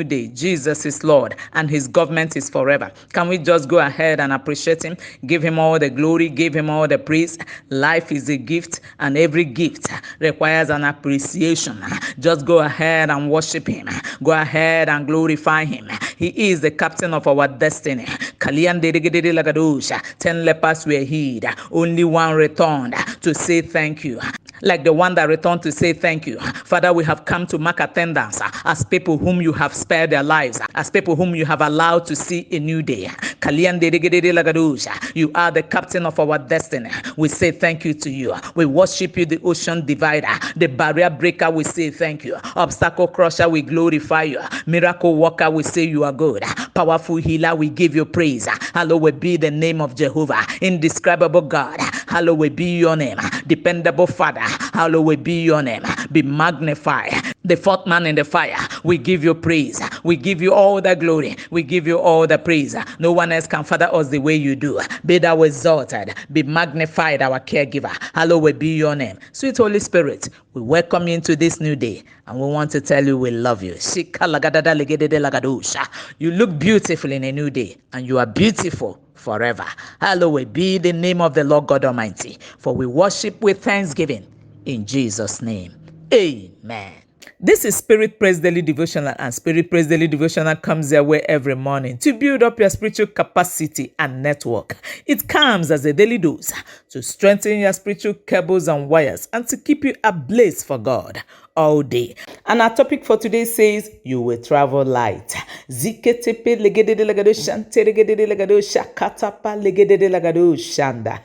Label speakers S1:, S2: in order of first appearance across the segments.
S1: day. Jesus is Lord and his government is forever. Can we just go ahead and appreciate him? Give him all the glory, give him all the praise. Life is a gift and every gift requires an appreciation. Just go ahead and worship him. Go ahead and glorify him. He is the captain of our destiny. 10 lepers were healed. Only one returned to say thank you. Like the one that returned to say thank you. Father, we have come to mark attendance as people whom you have spared their lives, as people whom you have allowed to see a new day. You are the captain of our destiny. We say thank you to you. We worship you, the ocean divider, the barrier breaker. We say thank you. Obstacle crusher, we glorify you. Miracle worker, we say you are good. Powerful healer, we give you praise. Hallowed be the name of Jehovah. Indescribable God, hallowed be your name. Dependable Father, hallowed be your name. Be magnified. The fourth man in the fire, we give you praise. We give you all the glory. We give you all the praise. No one else can father us the way you do. Be thou exalted. Be magnified, our caregiver. Hallowed be your name. Sweet Holy Spirit, we welcome you into this new day. And we want to tell you we love you. You look beautiful in a new day. And you are beautiful forever. Hallowed be the name of the Lord God Almighty. For we worship with thanksgiving in Jesus' name. Amen. This is Spirit Praise Daily Devotional, and Spirit Praise Daily Devotional comes your way every morning to build up your spiritual capacity and network. It comes as a daily dose to strengthen your spiritual cables and wires and to keep you ablaze for God all day. And our topic for today says, you will travel light. Ziketepe legede de lagado shante legede de lagado shakatapa legede de lagado shanda.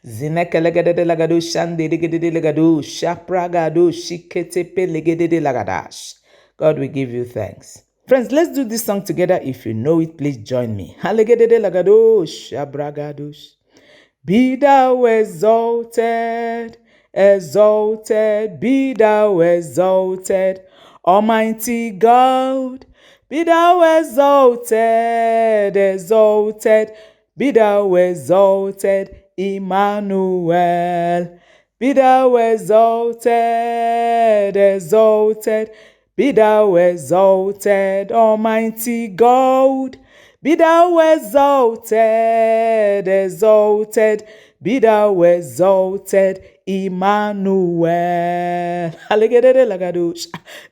S1: Zineke legede de lagado shande legede de lagado shapragado shiketepe legede de lagadash. God, we give you thanks. Friends, let's do this song together. If you know it, please join me. Halegede de lagado shabragadosh. Be thou exalted. Exalted, be thou exalted, Almighty God. Be thou exalted, exalted, be thou exalted, Emmanuel. Be thou exalted, exalted, be thou exalted, Almighty God. Be thou exalted, exalted, be thou exalted, Emmanuel.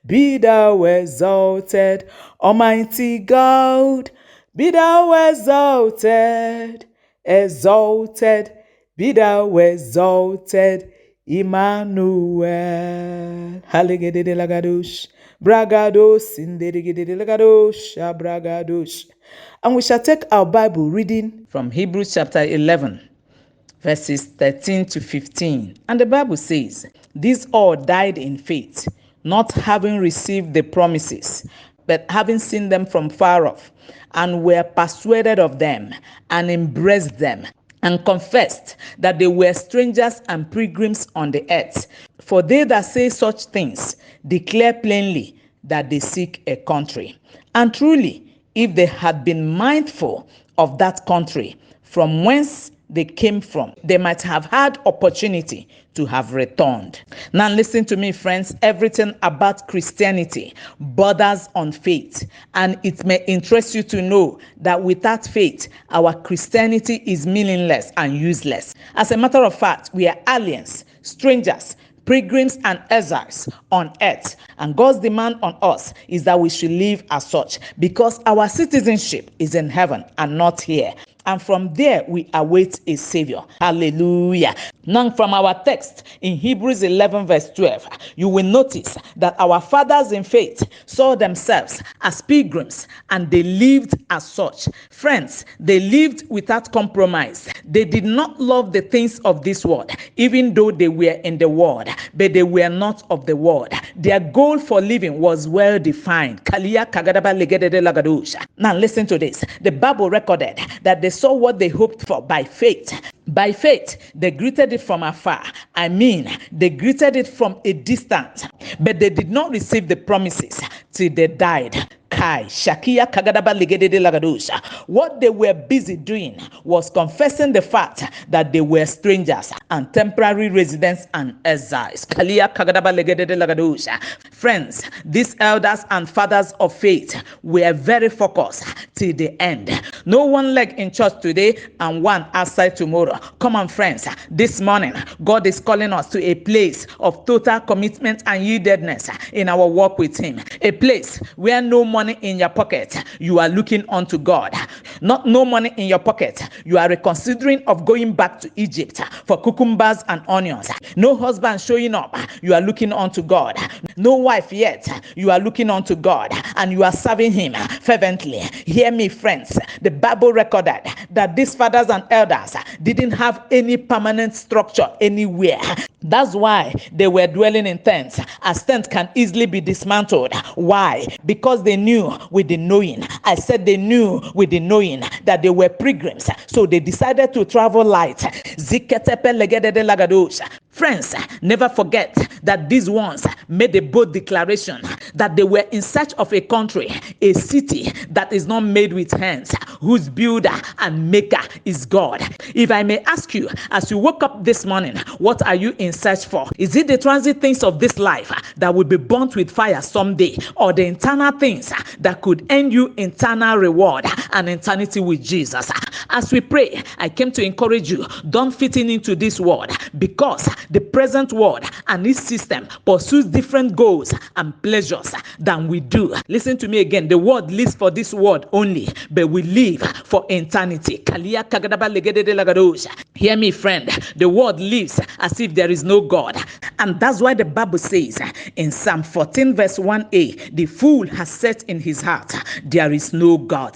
S1: Be thou exalted, Almighty God. Be thou exalted, exalted, be thou exalted, Emmanuel. Bragados in the bragados. And we shall take our Bible reading from Hebrews chapter 11. Verses 13 to 15. And the Bible says, these all died in faith, not having received the promises, but having seen them from far off, and were persuaded of them, and embraced them, and confessed that they were strangers and pilgrims on the earth. For they that say such things declare plainly that they seek a country. And truly, if they had been mindful of that country, from whence they came from, they might have had opportunity to have returned. Now listen to me, friends. Everything about Christianity borders on faith, and it may interest you to know that without faith, our Christianity is meaningless and useless. As a matter of fact, we are aliens, strangers, pilgrims and exiles on earth, and God's demand on us is that we should live as such, because our citizenship is in heaven and not here. And from there we await a savior. Hallelujah. Now from our text in Hebrews 11 verse 12, you will notice that our fathers in faith saw themselves as pilgrims and they lived as such. Friends, they lived without compromise. They did not love the things of this world, even though they were in the world, but they were not of the world. Their goal for living was well defined. Now listen to this. The Bible recorded that they saw what they hoped for by faith. By faith, they greeted it from afar. I mean, they greeted it from a distance, but they did not receive the promises till they died. What they were busy doing was confessing the fact that they were strangers and temporary residents and exiles. Friends, these elders and fathers of faith were very focused till the end. No one leg in church today and one outside tomorrow. Come on, friends, this morning God is calling us to a place of total commitment and yieldedness in our walk with him. A place where no money in your pocket, you are looking unto God. Not no money in your pocket, you are reconsidering of going back to Egypt for cucumbers and onions. No husband showing up, you are looking unto God. No wife yet, you are looking unto God and you are serving him fervently. Hear me, friends. The Bible recorded that these fathers and elders didn't have any permanent structure anywhere. That's why they were dwelling in tents, as tents can easily be dismantled. Why? Because they knew with the knowing. I said they knew with the knowing that they were pilgrims. So they decided to travel light. Friends, never forget that these ones made a bold declaration that they were in search of a country, a city that is not made with hands, whose builder and maker is God. If I may ask you, as you woke up this morning, what are you in search for? Is it the transit things of this life that will be burnt with fire someday, or the internal things that could earn you eternal reward and eternity with Jesus? As we pray, I came to encourage you, don't fit into this world, because the present world and its system pursues different goals and pleasures than we do. Listen to me again. The world lives for this world only, but we live for eternity. Hear me, friend. The world lives as if there is no God. And that's why the Bible says in Psalm 14 verse 1a, the fool has said in his heart, there is no God.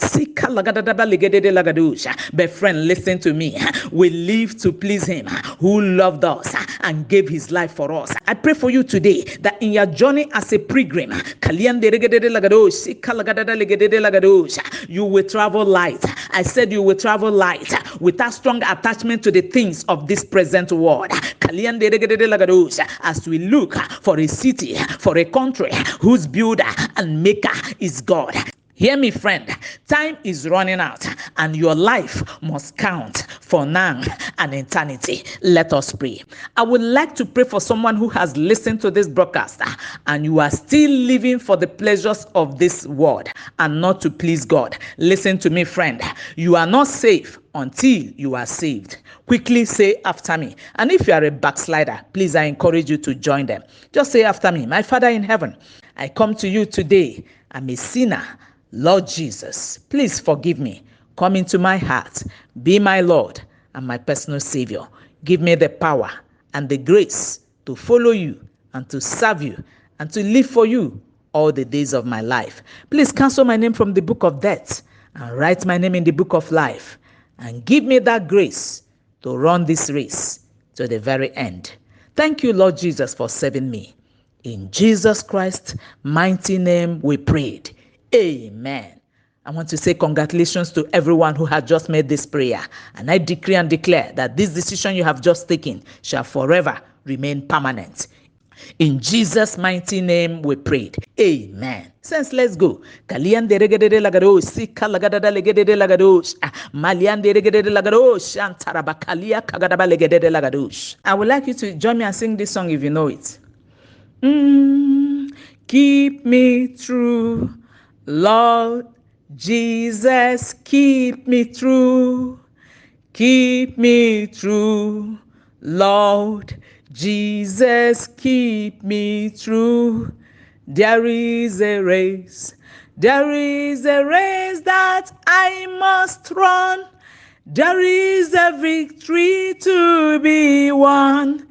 S1: But friend, listen to me. We live to please him who loved us and gave his life for us. I pray for you today that in your journey as a pilgrim, you will travel light. I said you will travel light without strong attachment to the things of this present world. As we look for a city, for a country whose builder and maker is God. Hear me, friend. Time is running out and your life must count for now and eternity. Let us pray. I would like to pray for someone who has listened to this broadcast and you are still living for the pleasures of this world and not to please God. Listen to me, friend. You are not safe until you are saved. Quickly say after me. And if you are a backslider, please, I encourage you to join them. Just say after me. My Father in heaven, I come to you today. I'm a sinner. Lord Jesus, please forgive me. Come into my heart. Be my Lord and my personal Savior. Give me the power and the grace to follow you and to serve you and to live for you all the days of my life. Please cancel my name from the book of death and write my name in the book of life. And give me that grace to run this race to the very end. Thank you, Lord Jesus, for saving me. In Jesus Christ's mighty name we prayed. Amen. I want to say congratulations to everyone who has just made this prayer. And I decree and declare that this decision you have just taken shall forever remain permanent. In Jesus' mighty name we prayed. Amen. Since let's go. I would like you to join me and sing this song if you know it. Keep me true, Lord Jesus, keep me true. Keep me true, Lord Jesus, keep me true. There is a race that I must run. There is a victory to be won.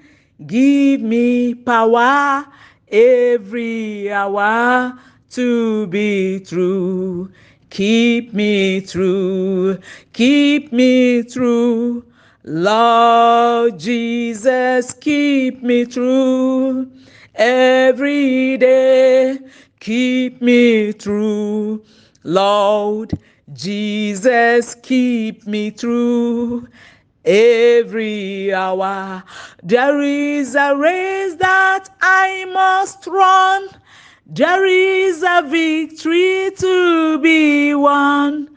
S1: Give me power every hour to be true. Keep me true, Lord Jesus, keep me true. Every day, keep me true, Lord Jesus, keep me true. Every hour, there is a race that I must run. There is a victory to be won.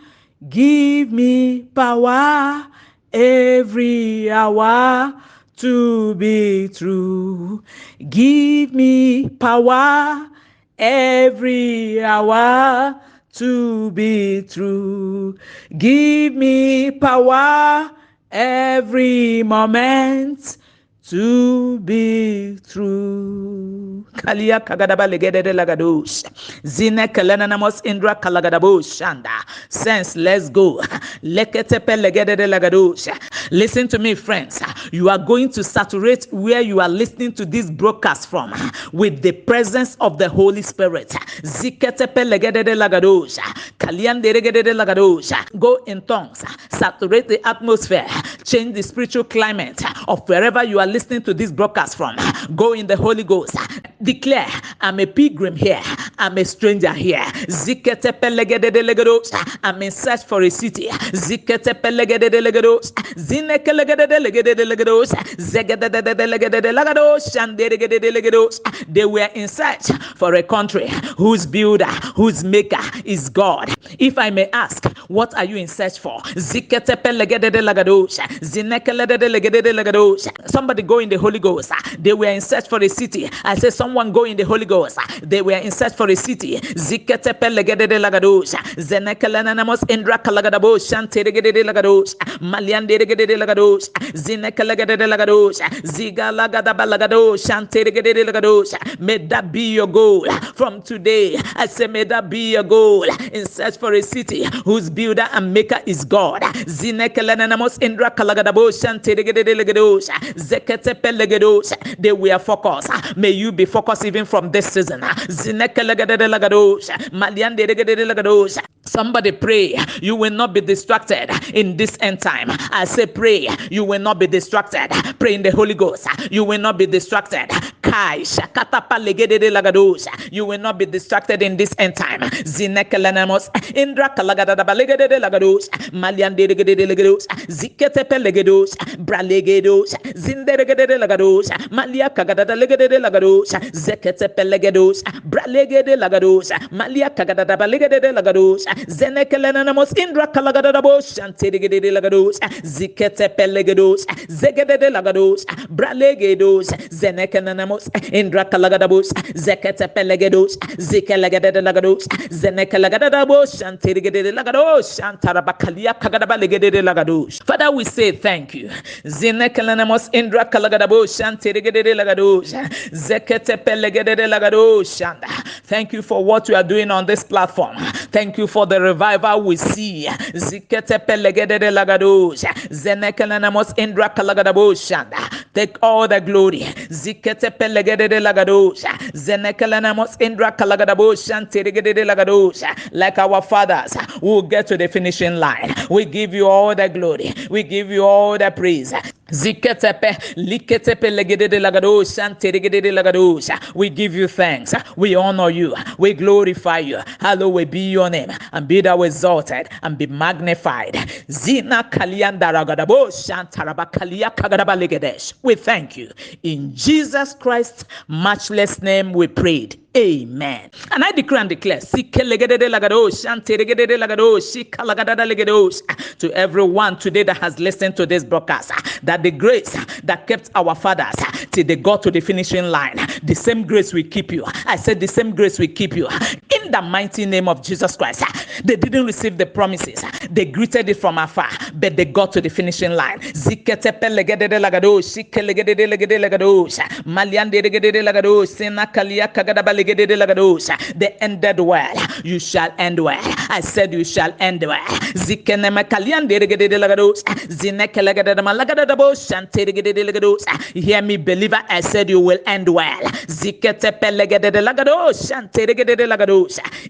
S1: Give me power every hour to be true. Give me power every hour to be true. Give me power every moment to be true. Kalia kagadaba legede lagados. Zine kalenanamos indra kalagadabo shanda. Sense, let's go. Leketepe legede lagados. Listen to me, friends. You are going to saturate where you are listening to this broadcast from with the presence of the Holy Spirit. Ziketepe legede lagados. Kalian deregede lagados. Go in tongues. Saturate the atmosphere. Change the spiritual climate of wherever you are listening to this broadcast from. Go in the Holy Ghost. Declare, I'm a pilgrim here. I'm a stranger here. I'm in search for a city. They were in search for a country whose builder, whose maker is God. If I may ask, what are you in search for? Somebody go in the Holy Ghost. They were in search for a city. I said, someone go in the Holy Ghost. They were in search for a city. Indra Kalagadabosh, Shantegede Lagados, Maliande Lagados, Zinekalagade Lagados, Ziga Lagadabalagados, Shantegede Lagados. May that be your goal from today. I say, may that be your goal in search for a city whose builder and maker is God. Zinekalanamus Indra Kalagadabosh, Shantegede Lagados, Zekete Pelegados. They were focused. May you be focused even from this season. Zinekalagade Lagados, Maliande Lagados. Somebody pray, you will not be distracted in this end time. I say pray, you will not be distracted. Pray in the Holy Ghost, you will not be distracted. Kai shakatapa legede lagados, you will not be distracted in this end time. Zinekelanamos indra kalagada balegede lagados, maliande legede lagados, ziketepe legados, bralegedos, zinderegede lagados, malia kagada legede lagados, zeketepe legados, bralegede lagados, malia kagada balegede lagados. Zenekelenamos indra kalagadabos antegede lagados zikete pelegados zegede lagados bralegedos zenekenanamos indra kalagadabos zekete pelegados zikelegede lagados zenekelagadabos antegede lagados antarabakalia kagadabalegede lagados. Father, we say thank you. Zenekelenamos indra kalagadabos antegede lagados zekete pelegede lagados. Thank you for what you are doing on this platform. Thank you for the revival we see. Zikete pelegede lagados. Zenekelanamos indra kalagadabos. Take all the glory. Zikete pelegede lagados. Zenekelanamos indra kalagadabos. Antegede lagados. Like our fathers who will get to the finishing line. We give you all the glory. We give you all the praise. Ziketepe liketepe legede lagados. Antegede lagados. We give you thanks. We honor you. We glorify you. Hallowed be your name, and be thou exalted and be magnified. Zina kalianda ragadabo shantaraba kalia kagadaba legedesh. We thank you. In Jesus Christ's matchless name we prayed. Amen. And I decree and declare to everyone today that has listened to this broadcast, that the grace that kept our fathers till they got to the finishing line, the same grace will keep you. I said the same grace will keep you. In the mighty name of Jesus Christ. They didn't receive the promises. They greeted it from afar, but they got to the finishing line. They ended well. You shall end well. I said you shall end well. Hear me, believer. I said you will end well.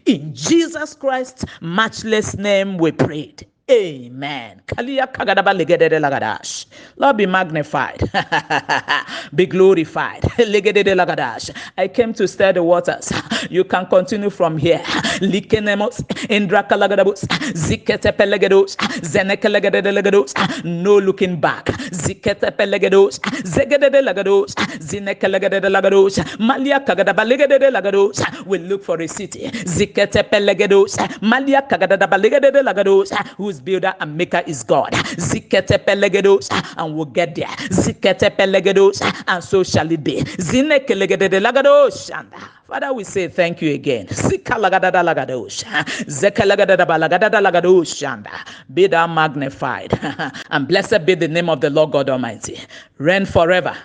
S1: In Jesus Christ's matchless name we prayed. Amen. Lord, be magnified. Be glorified. I came to stir the waters. You can continue from here. No looking back. Zinekelegedelagados, Malia Kagadabalegedelagados. We look for a city. Ziketepelegedos, Malia Kagadabalegedelagados, whose builder and maker is God. Ziketepelegedos, and we'll get there. Ziketepelegedos, and so shall it be. Zinekelegedelagados, Father, we say thank you again. Be thou magnified, and blessed be the name of the Lord God Almighty. Reign forever,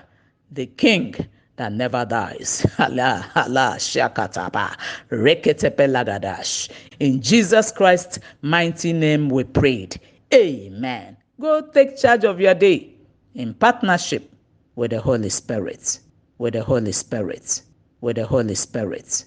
S1: the King that never dies. Allah, Allah, shakataba, reketepe lagadash. In Jesus Christ's mighty name we prayed. Amen. Go take charge of your day in partnership with the Holy Spirit. With the Holy Spirit. With the Holy Spirit.